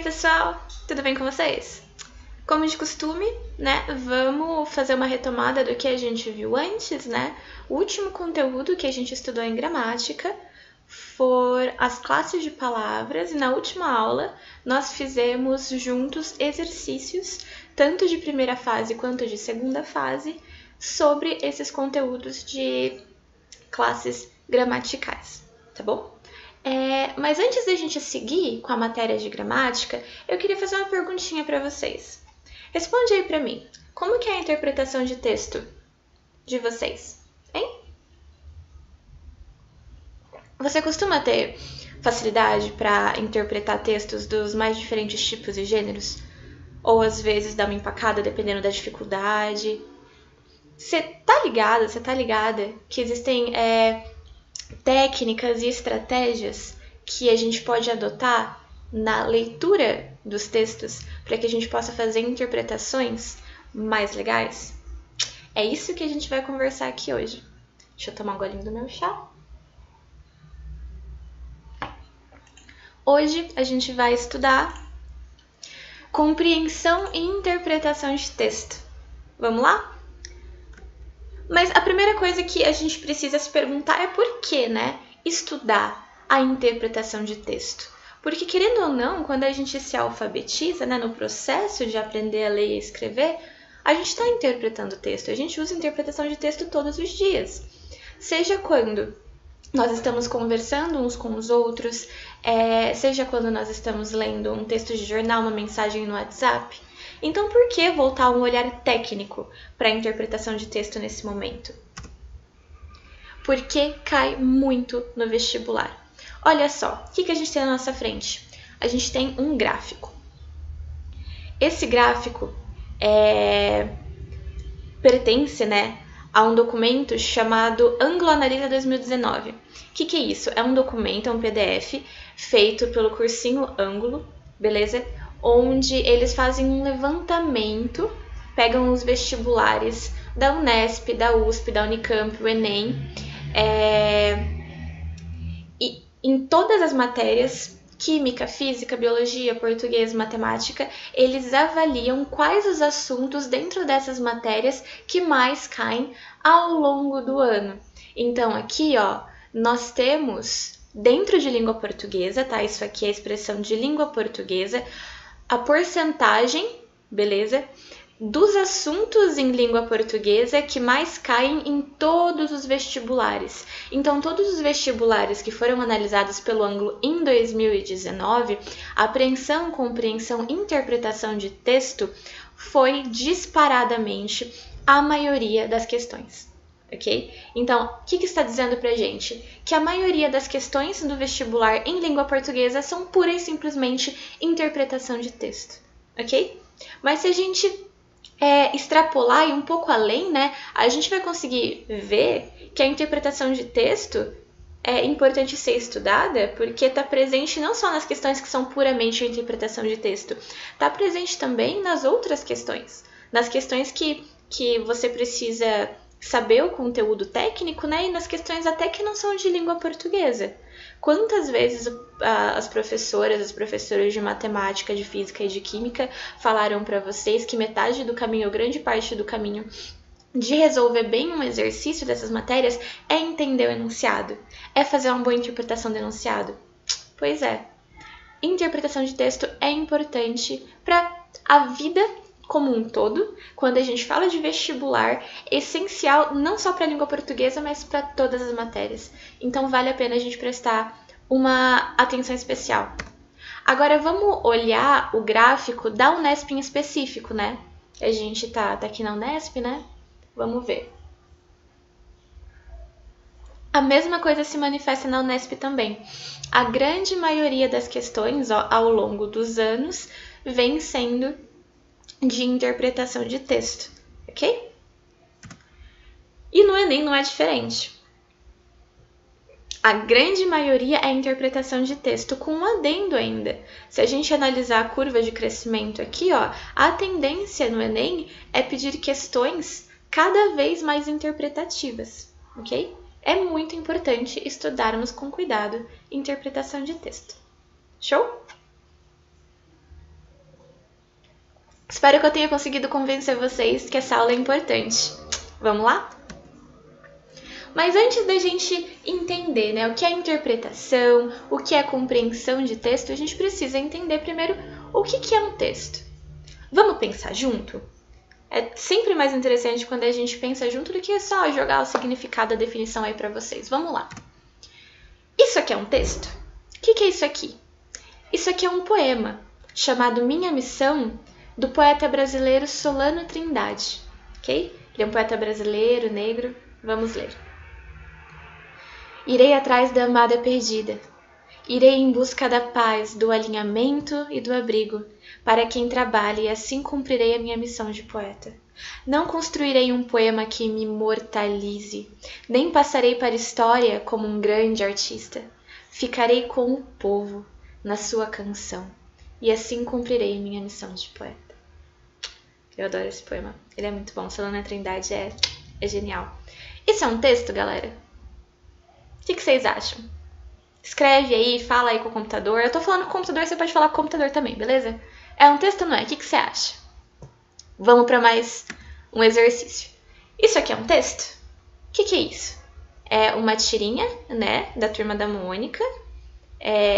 aí, pessoal? Tudo bem com vocês? Como de costume, né, vamos fazer uma retomada do que a gente viu antes, né? O último conteúdo que a gente estudou em gramática foram as classes de palavras e na última aula nós fizemos juntos exercícios, tanto de primeira fase quanto de segunda fase, sobre esses conteúdos de classes gramaticais, tá bom? Mas antes da gente seguir com a matéria de gramática, eu queria fazer uma perguntinha para vocês. Responde aí para mim, como que é a interpretação de texto de vocês, hein? Você costuma ter facilidade para interpretar textos dos mais diferentes tipos e gêneros? Ou às vezes dá uma empacada dependendo da dificuldade? Você tá ligada que existem técnicas e estratégias que a gente pode adotar na leitura dos textos para que a gente possa fazer interpretações mais legais? É isso que a gente vai conversar aqui hoje. Deixa eu tomar um golinho do meu chá. Hoje a gente vai estudar compreensão e interpretação de texto. Vamos lá? Mas a primeira coisa que a gente precisa se perguntar é por que, né? Estudar a interpretação de texto. Porque, querendo ou não, quando a gente se alfabetiza, né, no processo de aprender a ler e escrever, a gente está interpretando o texto. A gente usa interpretação de texto todos os dias. Seja quando nós estamos conversando uns com os outros, seja quando nós estamos lendo um texto de jornal, uma mensagem no WhatsApp. Então, por que voltar um olhar técnico para a interpretação de texto nesse momento? Porque cai muito no vestibular. Olha só, o que a gente tem na nossa frente? A gente tem um gráfico. Esse gráfico pertence, né, a um documento chamado Anglo-Analisa 2019. O que é isso? É um documento, é um PDF feito pelo cursinho Ângulo, beleza? Onde eles fazem um levantamento, pegam os vestibulares da Unesp, da USP, da Unicamp, o Enem, e em todas as matérias, química, física, biologia, português, matemática, eles avaliam quais os assuntos dentro dessas matérias que mais caem ao longo do ano. Então, aqui, ó, nós temos, dentro de língua portuguesa, tá? Isso aqui é a expressão de língua portuguesa, a porcentagem, beleza? Dos assuntos em língua portuguesa que mais caem em todos os vestibulares. Então, todos os vestibulares que foram analisados pelo Ângulo em 2019, apreensão, compreensão, interpretação de texto foi disparadamente a maioria das questões, ok? Então, o que está dizendo pra gente? Que a maioria das questões do vestibular em língua portuguesa são pura e simplesmente interpretação de texto, ok? Mas se a gente extrapolar e um pouco além, né, a gente vai conseguir ver que a interpretação de texto é importante ser estudada porque está presente não só nas questões que são puramente a interpretação de texto, está presente também nas outras questões, nas questões que você precisa saber o conteúdo técnico, né, e nas questões até que não são de língua portuguesa. Quantas vezes as professoras, os professores de matemática, de física e de química falaram para vocês que metade do caminho, ou grande parte do caminho de resolver bem um exercício dessas matérias é entender o enunciado, é fazer uma boa interpretação do enunciado? Pois é, interpretação de texto é importante para a vida como um todo. Quando a gente fala de vestibular, é essencial não só para a língua portuguesa, mas para todas as matérias. Então, vale a pena a gente prestar uma atenção especial. Agora, vamos olhar o gráfico da Unesp em específico, né? A gente tá aqui na Unesp, né? Vamos ver. A mesma coisa se manifesta na Unesp também. A grande maioria das questões, ó, ao longo dos anos, vem sendo de interpretação de texto, ok? E no Enem não é diferente. A grande maioria é interpretação de texto, com um adendo ainda. Se a gente analisar a curva de crescimento aqui, ó, a tendência no Enem é pedir questões cada vez mais interpretativas, ok? É muito importante estudarmos com cuidado interpretação de texto. Show? Espero que eu tenha conseguido convencer vocês que essa aula é importante. Vamos lá? Mas antes da gente entender, né, o que é interpretação, o que é compreensão de texto, a gente precisa entender primeiro o que é um texto. Vamos pensar junto? É sempre mais interessante quando a gente pensa junto do que só jogar o significado, a definição aí pra vocês. Vamos lá. Isso aqui é um texto? O que é isso aqui? Isso aqui é um poema chamado Minha Missão, do poeta brasileiro Solano Trindade, ok? Ele é um poeta brasileiro, negro. Vamos ler. Irei atrás da amada perdida. Irei em busca da paz, do alinhamento e do abrigo, para quem trabalha, e assim cumprirei a minha missão de poeta. Não construirei um poema que me imortalize, nem passarei para a história como um grande artista. Ficarei com o povo, na sua canção, e assim cumprirei minha missão de poeta. Eu adoro esse poema, ele é muito bom. Solano Trindade é genial. Isso é um texto, galera? O que vocês acham? Escreve aí, fala aí com o computador. Eu tô falando com o computador, você pode falar com o computador também, beleza? É um texto ou não é? O que você acha? Vamos para mais um exercício. Isso aqui é um texto? O que é isso? É uma tirinha, né, da turma da Mônica.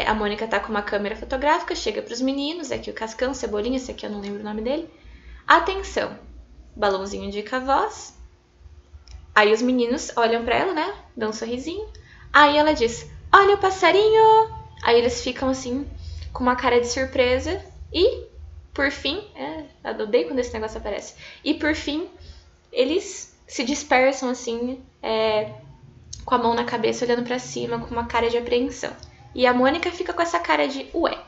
A Mônica tá com uma câmera fotográfica, chega pros meninos, aqui o Cascão, Cebolinha, esse aqui eu não lembro o nome dele. Atenção, balãozinho indica a voz. Aí os meninos olham pra ela, né, dão um sorrisinho. Aí ela diz, olha o passarinho! Aí eles ficam assim, com uma cara de surpresa. E, por fim, eu odeio quando esse negócio aparece. E, por fim, eles se dispersam assim, com a mão na cabeça, olhando pra cima, com uma cara de apreensão. E a Mônica fica com essa cara de ué.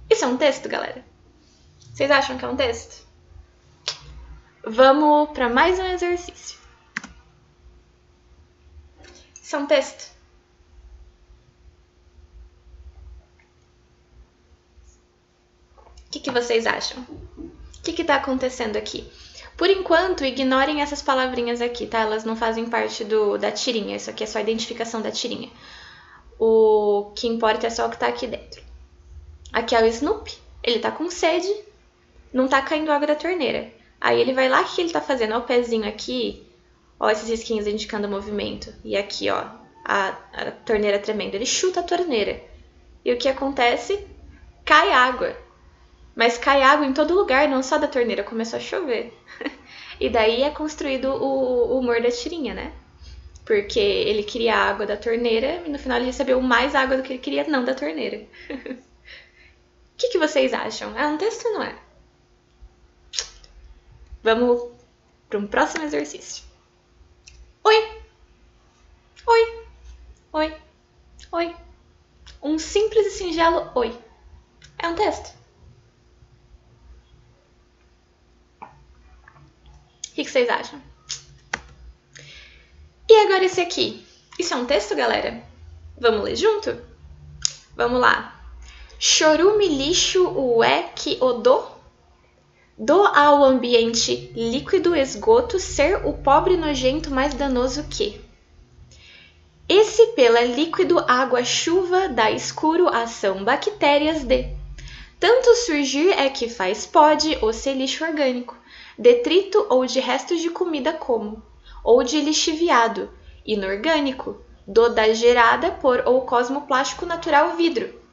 Isso é um texto, galera? Vocês acham que é um texto? Vamos para mais um exercício. Isso é um texto? O que vocês acham? O que está acontecendo aqui? Por enquanto, ignorem essas palavrinhas aqui, tá? Elas não fazem parte da tirinha. Isso aqui é só a identificação da tirinha. O que importa é só o que tá aqui dentro. Aqui é o Snoopy. Ele tá com sede. Não tá caindo água da torneira. Aí ele vai lá, o que ele tá fazendo? Ó, o pezinho aqui. Ó, esses risquinhos indicando o movimento. E aqui, ó, a torneira tremendo. Ele chuta a torneira. E o que acontece? Cai água. Mas cai água em todo lugar, não só da torneira. Começou a chover. E daí é construído o humor da tirinha, né? Porque ele queria a água da torneira e no final ele recebeu mais água do que ele queria, não da torneira. O que vocês acham? É um texto ou não é? Vamos para um próximo exercício. Oi! Oi! Oi! Oi! Um simples e singelo oi. É um texto? O que vocês acham? E agora esse aqui? Isso é um texto, galera? Vamos ler junto? Vamos lá. Chorume lixo ué que odô? Do ao ambiente líquido esgoto ser o pobre nojento mais danoso que? Esse pela líquido água chuva dá escuro ação bactérias de. Tanto surgir é que faz pode ou ser lixo orgânico, detrito ou de restos de comida como, ou de lixiviado, inorgânico, do da gerada por ou cosmoplástico natural vidro.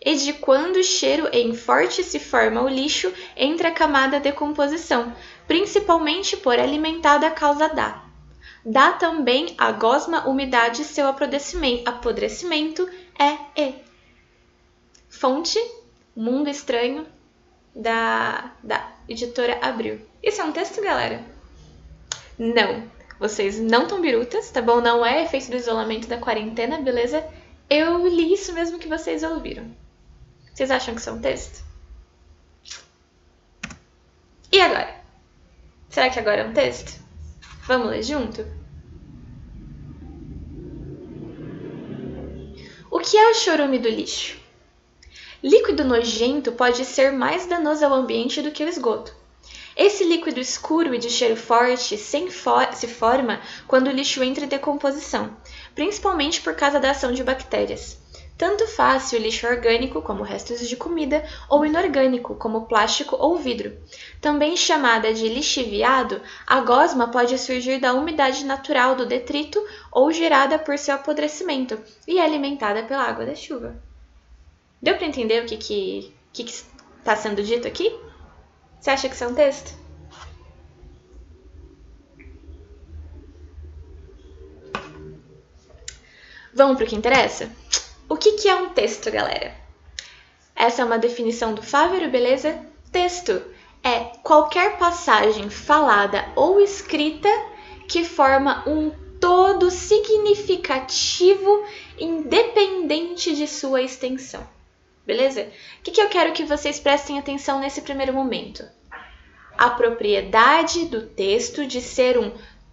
E de quando o cheiro em forte se forma o lixo entre a camada de decomposição, principalmente por alimentada causa dá. Dá também a gosma umidade seu apodrecimento e. Fonte, Mundo Estranho, da editora Abril. Isso é um texto, galera? Não. Vocês não estão birutas, tá bom? Não é efeito do isolamento da quarentena, beleza? Eu li isso mesmo que vocês ouviram. Vocês acham que isso é um texto? E agora? Será que agora é um texto? Vamos ler junto? O que é o chorume do lixo? Líquido nojento pode ser mais danoso ao ambiente do que o esgoto. Esse líquido escuro e de cheiro forte se forma quando o lixo entra em decomposição, principalmente por causa da ação de bactérias. Tanto faz se o lixo é orgânico, como restos de comida, ou inorgânico, como plástico ou vidro. Também chamada de lixiviado, a gosma pode surgir da umidade natural do detrito ou gerada por seu apodrecimento e é alimentada pela água da chuva. Deu para entender o que está sendo dito aqui? Você acha que isso é um texto? Vamos para o que interessa? O que é um texto, galera? Essa é uma definição do Fávero, beleza? Texto é qualquer passagem falada ou escrita que forma um todo significativo independente de sua extensão. Beleza? O que eu quero que vocês prestem atenção nesse primeiro momento? A propriedade do texto de ser um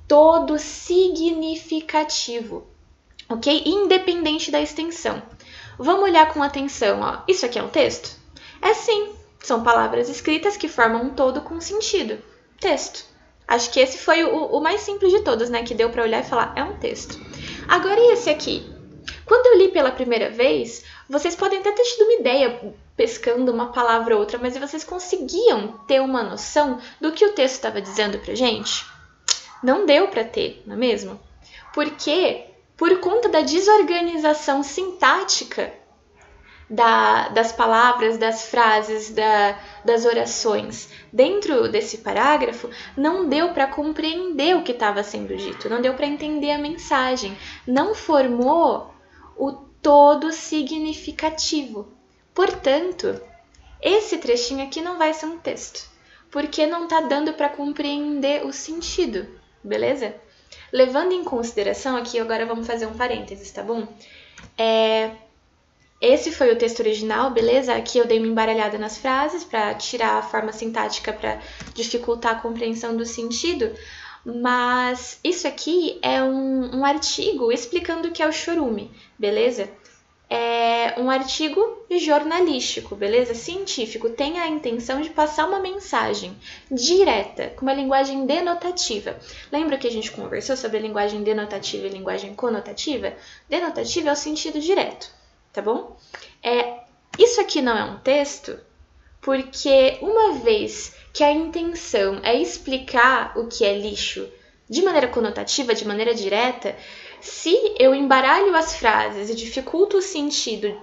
todo significativo, ok? Independente da extensão. Vamos olhar com atenção, ó. Isso aqui é um texto? É sim, são palavras escritas que formam um todo com sentido. Texto. Acho que esse foi o mais simples de todos, né? Que deu para olhar e falar, é um texto. Agora e esse aqui? Quando eu li pela primeira vez, vocês podem até ter tido uma ideia, pescando uma palavra ou outra, mas vocês conseguiam ter uma noção do que o texto estava dizendo pra gente? Não deu para ter, não é mesmo? Porque, por conta da desorganização sintática das palavras, das frases, das orações dentro desse parágrafo, não deu para compreender o que estava sendo dito, não deu para entender a mensagem, não formou o todo significativo. Portanto, esse trechinho aqui não vai ser um texto, porque não está dando para compreender o sentido, beleza? Levando em consideração aqui, agora vamos fazer um parênteses, tá bom? Esse foi o texto original, beleza? Aqui eu dei uma embaralhada nas frases para tirar a forma sintática para dificultar a compreensão do sentido, mas isso aqui é um artigo explicando o que é o chorume, beleza? É um artigo jornalístico, beleza? Científico, tem a intenção de passar uma mensagem direta, com uma linguagem denotativa. Lembra que a gente conversou sobre a linguagem denotativa e linguagem conotativa? Denotativa é o sentido direto, tá bom? Isso aqui não é um texto, porque uma vez que a intenção é explicar o que é lixo de maneira conotativa, de maneira direta, se eu embaralho as frases e dificulto o sentido,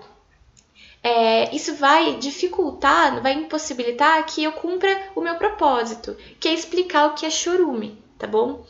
isso vai dificultar, vai impossibilitar que eu cumpra o meu propósito, que é explicar o que é chorume, tá bom?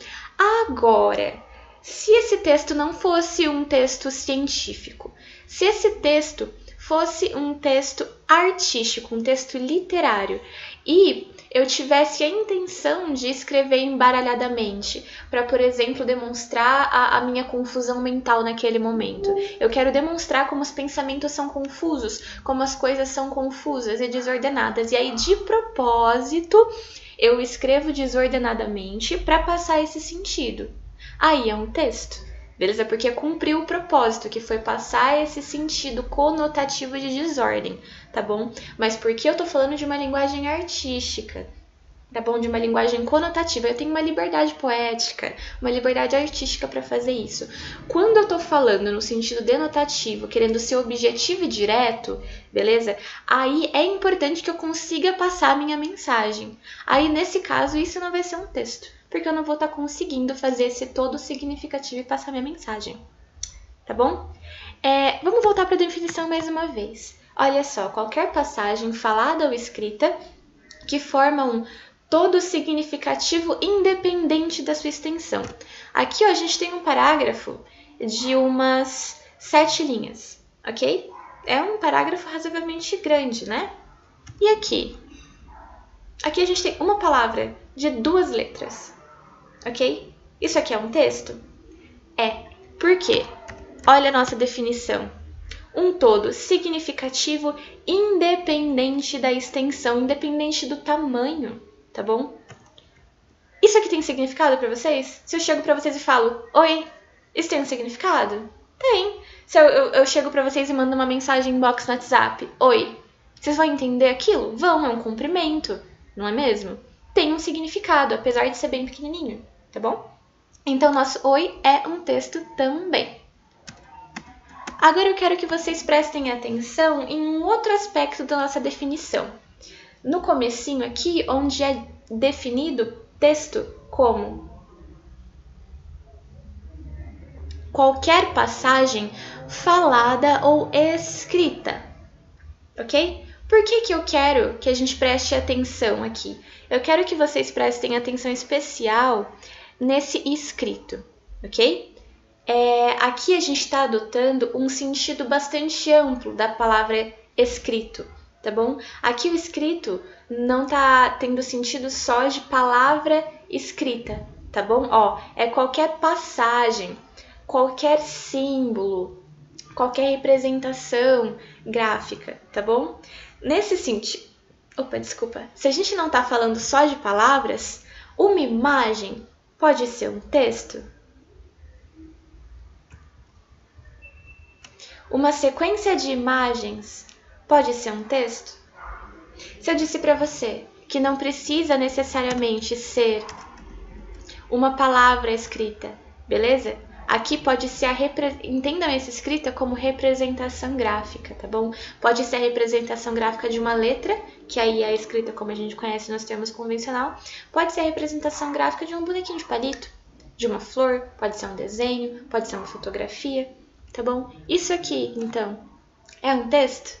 Agora, se esse texto não fosse um texto científico, se esse texto fosse um texto artístico, um texto literário, e eu tivesse a intenção de escrever embaralhadamente, para, por exemplo, demonstrar a minha confusão mental naquele momento. Eu quero demonstrar como os pensamentos são confusos, como as coisas são confusas e desordenadas. E aí, de propósito, eu escrevo desordenadamente para passar esse sentido. Aí é um texto. Beleza? Porque cumpriu o propósito, que foi passar esse sentido conotativo de desordem, tá bom? Mas porque eu tô falando de uma linguagem artística, tá bom? De uma linguagem conotativa. Eu tenho uma liberdade poética, uma liberdade artística para fazer isso. Quando eu tô falando no sentido denotativo, querendo ser objetivo e direto, beleza? Aí é importante que eu consiga passar a minha mensagem. Aí, nesse caso, isso não vai ser um texto, porque eu não vou estar conseguindo fazer esse todo significativo e passar minha mensagem, tá bom? Vamos voltar para a definição mais uma vez. Olha só, qualquer passagem falada ou escrita que forma um todo significativo independente da sua extensão. Aqui, ó, a gente tem um parágrafo de umas 7 linhas, ok? É um parágrafo razoavelmente grande, né? E aqui? Aqui a gente tem uma palavra de 2 letras. Ok? Isso aqui é um texto? Por quê? Olha a nossa definição. Um todo significativo independente da extensão, independente do tamanho, tá bom? Isso aqui tem significado para vocês? Se eu chego para vocês e falo, oi, isso tem um significado? Tem. Se eu chego para vocês e mando uma mensagem inbox no WhatsApp, oi, vocês vão entender aquilo? Vão, é um cumprimento, não é mesmo? Tem um significado, apesar de ser bem pequenininho, tá bom? Então, nosso oi é um texto também. Agora eu quero que vocês prestem atenção em um outro aspecto da nossa definição. No comecinho aqui, onde é definido texto como qualquer passagem falada ou escrita, ok? Por que eu quero que a gente preste atenção aqui? Eu quero que vocês prestem atenção especial nesse escrito, ok? Aqui a gente está adotando um sentido bastante amplo da palavra escrito, tá bom? Aqui o escrito não tá tendo sentido só de palavra escrita, tá bom? Ó, é qualquer passagem, qualquer símbolo, qualquer representação gráfica, tá bom? Nesse sentido, se a gente não tá falando só de palavras, uma imagem pode ser um texto? Uma sequência de imagens pode ser um texto? Se eu disse para você que não precisa necessariamente ser uma palavra escrita, beleza? Aqui pode ser entendam essa escrita como representação gráfica, tá bom? Pode ser a representação gráfica de uma letra, que aí é a escrita como a gente conhece nos termos convencional. Pode ser a representação gráfica de um bonequinho de palito, de uma flor, pode ser um desenho, pode ser uma fotografia, tá bom? Isso aqui, então, é um texto?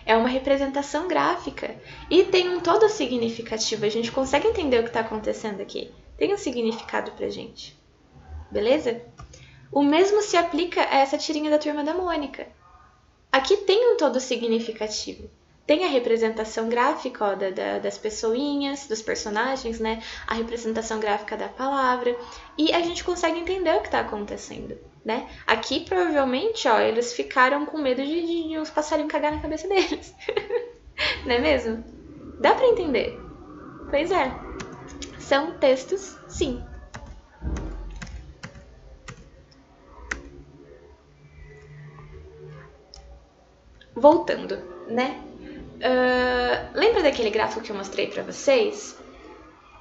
É uma representação gráfica e tem um todo significativo. A gente consegue entender o que está acontecendo aqui. Tem um significado pra gente. Beleza? O mesmo se aplica a essa tirinha da Turma da Mônica. Aqui tem um todo significativo. Tem a representação gráfica, ó, das pessoinhas, dos personagens, né? A representação gráfica da palavra. E a gente consegue entender o que está acontecendo, né? Aqui, provavelmente, ó, eles ficaram com medo de uns passarinhos cagar na cabeça deles. Não é mesmo? Dá para entender? Pois é. São textos, sim. Voltando, né? Lembra daquele gráfico que eu mostrei para vocês?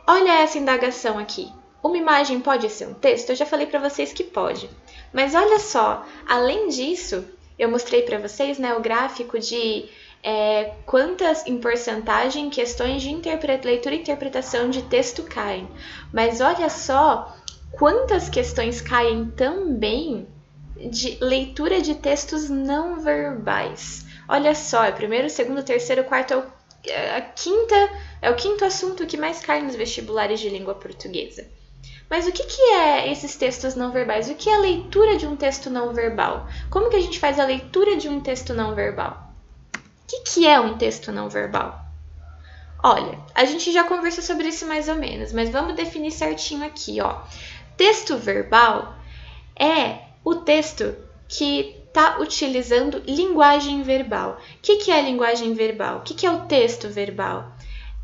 Olha essa indagação aqui. Uma imagem pode ser um texto? Eu já falei para vocês que pode. Mas olha só, além disso, eu mostrei para vocês, né, o gráfico de quantas em porcentagem questões de leitura e interpretação de texto caem. Mas olha só quantas questões caem também de leitura de textos não verbais. Olha só, é primeiro, segundo, terceiro, quarto, é o quinto assunto que mais cai nos vestibulares de língua portuguesa. Mas o que é esses textos não verbais? O que é a leitura de um texto não verbal? Como que a gente faz a leitura de um texto não verbal? O que é um texto não verbal? Olha, a gente já conversou sobre isso mais ou menos, mas vamos definir certinho aqui, ó. Texto verbal é o texto que está utilizando linguagem verbal. O que é a linguagem verbal? O que é o texto verbal?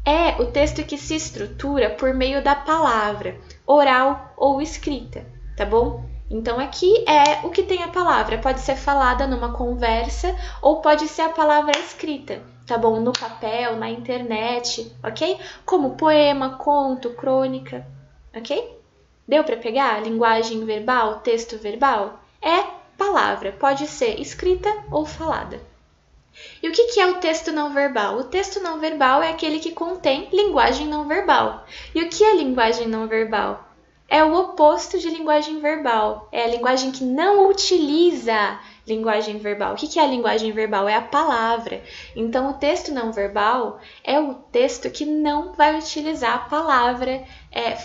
É o texto que se estrutura por meio da palavra, oral ou escrita, tá bom? Então aqui é o que tem a palavra, pode ser falada numa conversa ou pode ser a palavra escrita, tá bom? No papel, na internet, ok? Como poema, conto, crônica, ok? Deu para pegar? Linguagem verbal, texto verbal? É palavra, pode ser escrita ou falada. E o que é o texto não verbal? O texto não verbal é aquele que contém linguagem não verbal. E o que é linguagem não verbal? É o oposto de linguagem verbal. É a linguagem que não utiliza linguagem verbal. O que é a linguagem verbal? É a palavra. Então, o texto não verbal é o texto que não vai utilizar a palavra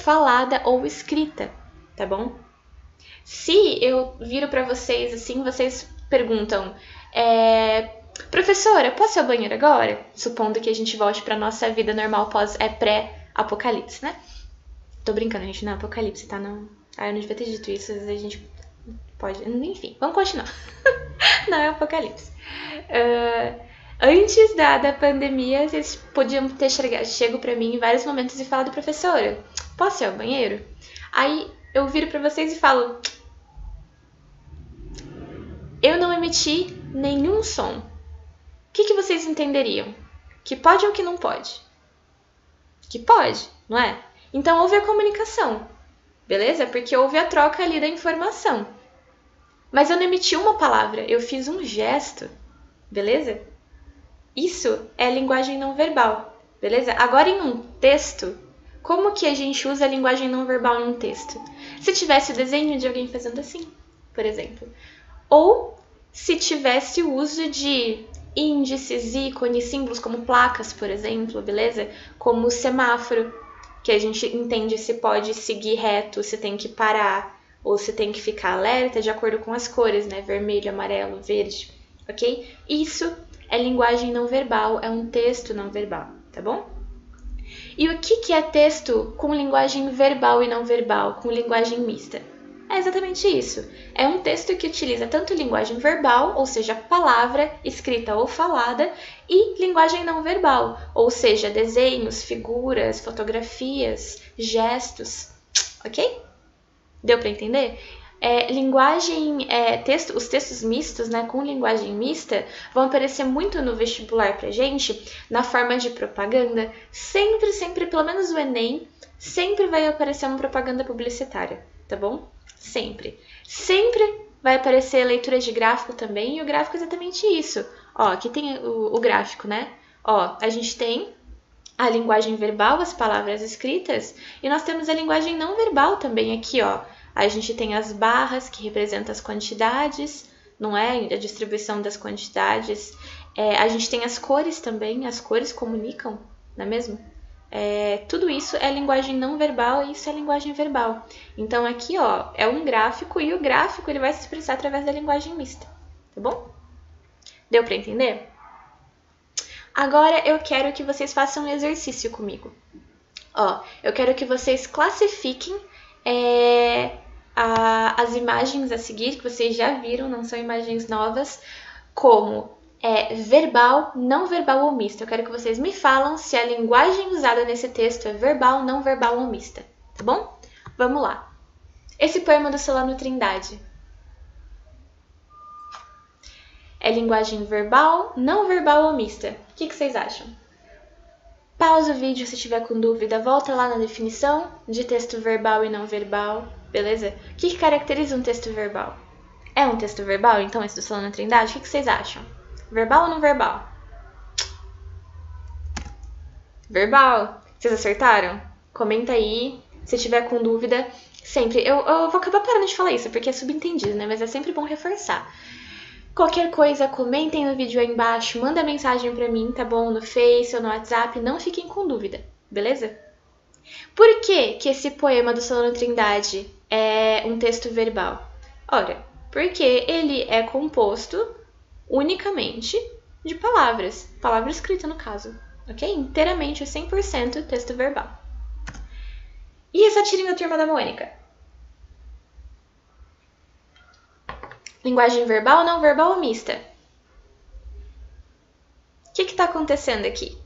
falada ou escrita, tá bom? Se eu viro para vocês assim, vocês perguntam... Professora, posso ir ao banheiro agora? Supondo que a gente volte para nossa vida normal pré-apocalipse, né? Tô brincando, a gente não é apocalipse, tá? Não... eu não devia ter dito isso, às vezes a gente pode... Enfim, vamos continuar. Não é apocalipse. Antes da pandemia, vocês podiam ter chego pra mim em vários momentos e falado, professora, posso ir ao banheiro? Aí eu viro pra vocês e falo... Eu não emiti nenhum som. O que vocês entenderiam? Que pode ou que não pode? Que pode, não é? Então houve a comunicação, beleza? Porque houve a troca ali da informação. Mas eu não emiti uma palavra, eu fiz um gesto, beleza? Isso é linguagem não verbal, beleza? Agora em um texto, como que a gente usa a linguagem não verbal em um texto? Se tivesse o desenho de alguém fazendo assim, por exemplo. Ou se tivesse o uso de índices, ícones, símbolos como placas, por exemplo, beleza? Como o semáforo, que a gente entende se pode seguir reto, se tem que parar, ou se tem que ficar alerta de acordo com as cores, né? Vermelho, amarelo, verde, ok? Isso é linguagem não verbal, é um texto não verbal, tá bom? E o que é texto com linguagem verbal e não verbal, com linguagem mista? É exatamente isso. É um texto que utiliza tanto linguagem verbal, ou seja, palavra, escrita ou falada, e linguagem não verbal, ou seja, desenhos, figuras, fotografias, gestos, ok? Deu para entender? Os textos mistos, né, com linguagem mista, vão aparecer muito no vestibular pra gente, na forma de propaganda. Sempre, pelo menos o Enem, sempre vai aparecer uma propaganda publicitária, tá bom? Sempre. Sempre vai aparecer leitura de gráfico também, e o gráfico é exatamente isso. Ó, aqui tem o gráfico, né? Ó, a gente tem a linguagem verbal, as palavras escritas, e nós temos a linguagem não verbal também aqui, ó. A gente tem as barras, que representam as quantidades, não é? A distribuição das quantidades. A gente tem as cores também, as cores comunicam, não é mesmo? Tudo isso é linguagem não verbal e isso é linguagem verbal. Então aqui, ó, é um gráfico e o gráfico ele vai se expressar através da linguagem mista, tá bom? Deu para entender? Agora eu quero que vocês façam um exercício comigo. Ó, eu quero que vocês classifiquem as imagens a seguir, que vocês já viram, não são imagens novas, como verbal, não verbal ou mista. Eu quero que vocês me falam se a linguagem usada nesse texto é verbal, não verbal ou mista, tá bom? Vamos lá. Esse poema do Solano Trindade é linguagem verbal, não verbal ou mista? O que vocês acham? Pausa o vídeo se tiver com dúvida, volta lá na definição de texto verbal e não verbal, beleza? O que caracteriza um texto verbal? É um texto verbal, então, esse do Solano Trindade? O que vocês acham? Verbal ou não verbal? Verbal. Vocês acertaram? Comenta aí, se tiver com dúvida. Sempre. Eu vou acabar parando de falar isso, porque é subentendido, né? Mas é sempre bom reforçar. Qualquer coisa, comentem no vídeo aí embaixo, manda mensagem pra mim, tá bom? No Face ou no WhatsApp, não fiquem com dúvida, beleza? Por que esse poema do Solano Trindade é um texto verbal? Ora, porque ele é composto unicamente de palavras, palavra escrita no caso, ok? Inteiramente, 100% texto verbal. E essa tirinha da Turma da Mônica? Linguagem verbal, não verbal ou mista? O que está acontecendo aqui?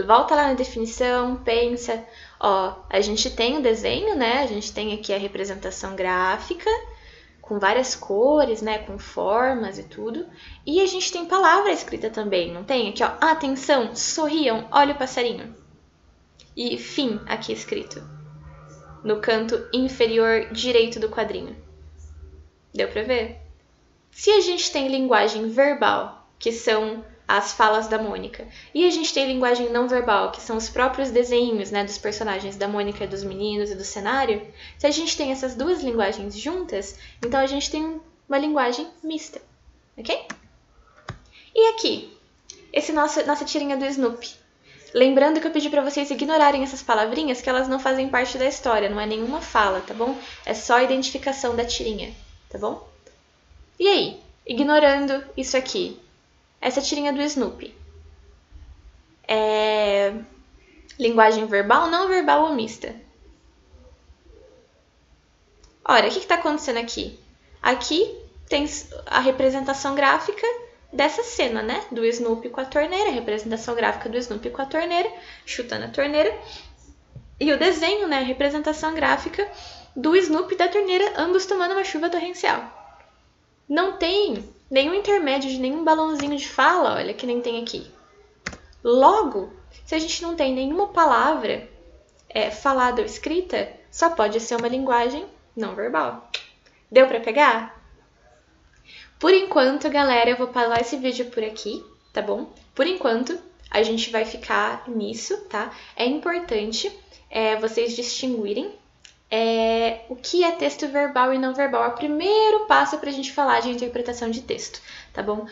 Volta lá na definição, pensa. Ó, a gente tem o desenho, né? A gente tem aqui a representação gráfica, com várias cores, né? Com formas e tudo. E a gente tem palavra escrita também, não tem? Aqui, ó, atenção, sorriam, olha o passarinho. E fim, aqui escrito. No canto inferior direito do quadrinho. Deu pra ver? Se a gente tem linguagem verbal, que são as falas da Mônica, e a gente tem linguagem não verbal, que são os próprios desenhos, né, dos personagens da Mônica, dos meninos e do cenário, se a gente tem essas duas linguagens juntas, então a gente tem uma linguagem mista, ok? E aqui, nossa tirinha do Snoopy. Lembrando que eu pedi para vocês ignorarem essas palavrinhas, que elas não fazem parte da história, não é nenhuma fala, tá bom? É só a identificação da tirinha, tá bom? E aí, ignorando isso aqui, essa tirinha do Snoopy é linguagem verbal, não verbal ou mista? Ora, o que está acontecendo aqui? Aqui tem a representação gráfica dessa cena, né? Do Snoopy com a torneira, a representação gráfica do Snoopy com a torneira, chutando a torneira. E o desenho, né? A representação gráfica do Snoopy e da torneira, ambos tomando uma chuva torrencial. Não tem nenhum intermédio de nenhum balãozinho de fala, olha, que nem tem aqui. Logo, se a gente não tem nenhuma palavra falada ou escrita, só pode ser uma linguagem não verbal. Deu para pegar? Por enquanto, galera, eu vou parar esse vídeo por aqui, tá bom? Por enquanto, a gente vai ficar nisso, tá? É importante vocês distinguirem o que é texto verbal e não verbal. É o primeiro passo para a gente falar de interpretação de texto, tá bom?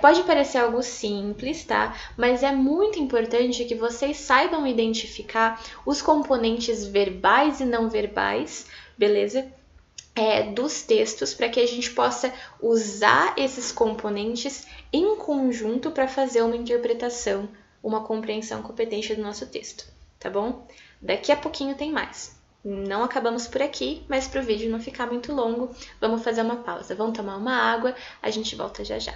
Pode parecer algo simples, tá? Mas é muito importante que vocês saibam identificar os componentes verbais e não verbais, beleza? Dos textos, para que a gente possa usar esses componentes em conjunto para fazer uma interpretação, uma compreensão competente do nosso texto, tá bom? Daqui a pouquinho tem mais. Não acabamos por aqui, mas para o vídeo não ficar muito longo, vamos fazer uma pausa. Vamos tomar uma água, a gente volta já já.